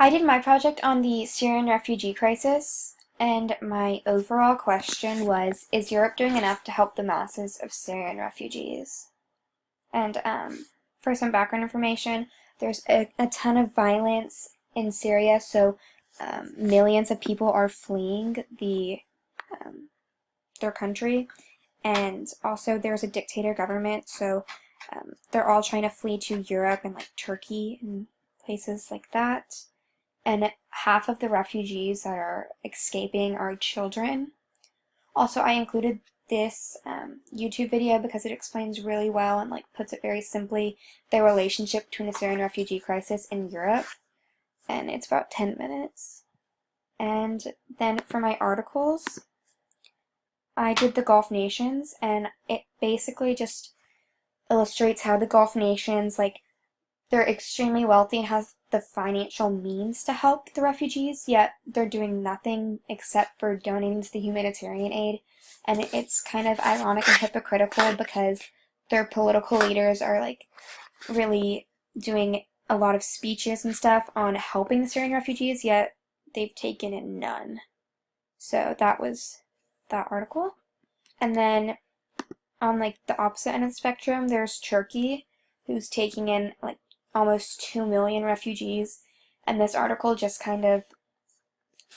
I did my project on the Syrian refugee crisis, and my overall question was, is Europe doing enough to help the masses of Syrian refugees? And for some background information, there's a ton of violence in Syria, so millions of people are fleeing um, their country, and also there's a dictator government, so they're all trying to flee to Europe and like Turkey and places like that. And half of the refugees that are escaping are children. Also, I included this YouTube video because it explains really well and like puts it very simply the relationship between the Syrian refugee crisis in Europe, and it's about 10 minutes. And then for my articles, I did the Gulf nations, and it basically just illustrates how the Gulf nations, like, they're extremely wealthy and have the financial means to help the refugees, yet they're doing nothing except for donating to the humanitarian aid. And it's kind of ironic and hypocritical because their political leaders are like really doing a lot of speeches and stuff on helping the Syrian refugees, yet they've taken in none. So that was that article. And then on like the opposite end of the spectrum, there's Turkey, who's taking in like almost 2 million refugees, and this article just kind of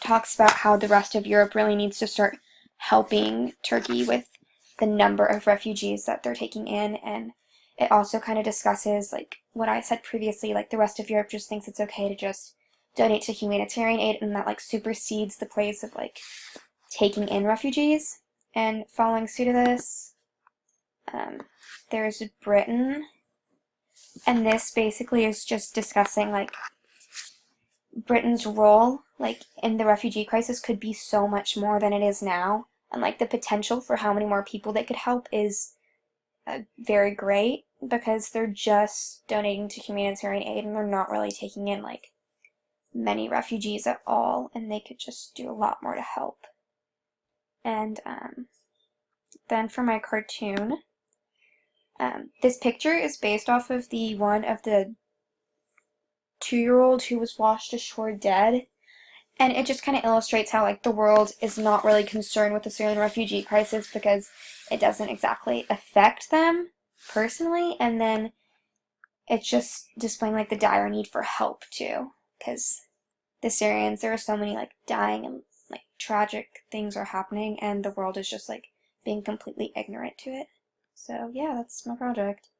talks about how the rest of Europe really needs to start helping Turkey with the number of refugees that they're taking in. And it also kind of discusses like what I said previously, like the rest of Europe just thinks it's okay to just donate to humanitarian aid, and that like supersedes the place of like taking in refugees. And following suit of this, there's Britain, and this basically is just discussing like Britain's role like in the refugee crisis could be so much more than it is now, and like the potential for how many more people they could help is very great because they're just donating to humanitarian aid and they're not really taking in like many refugees at all, and they could just do a lot more to help. And then for my cartoon, this picture is based off of the one of the 2-year-old who was washed ashore dead. And it just kind of illustrates how like the world is not really concerned with the Syrian refugee crisis because it doesn't exactly affect them personally. And then it's just displaying like the dire need for help too, because the Syrians, there are so many like dying and like tragic things are happening, and the world is just like being completely ignorant to it. So yeah, that's my project.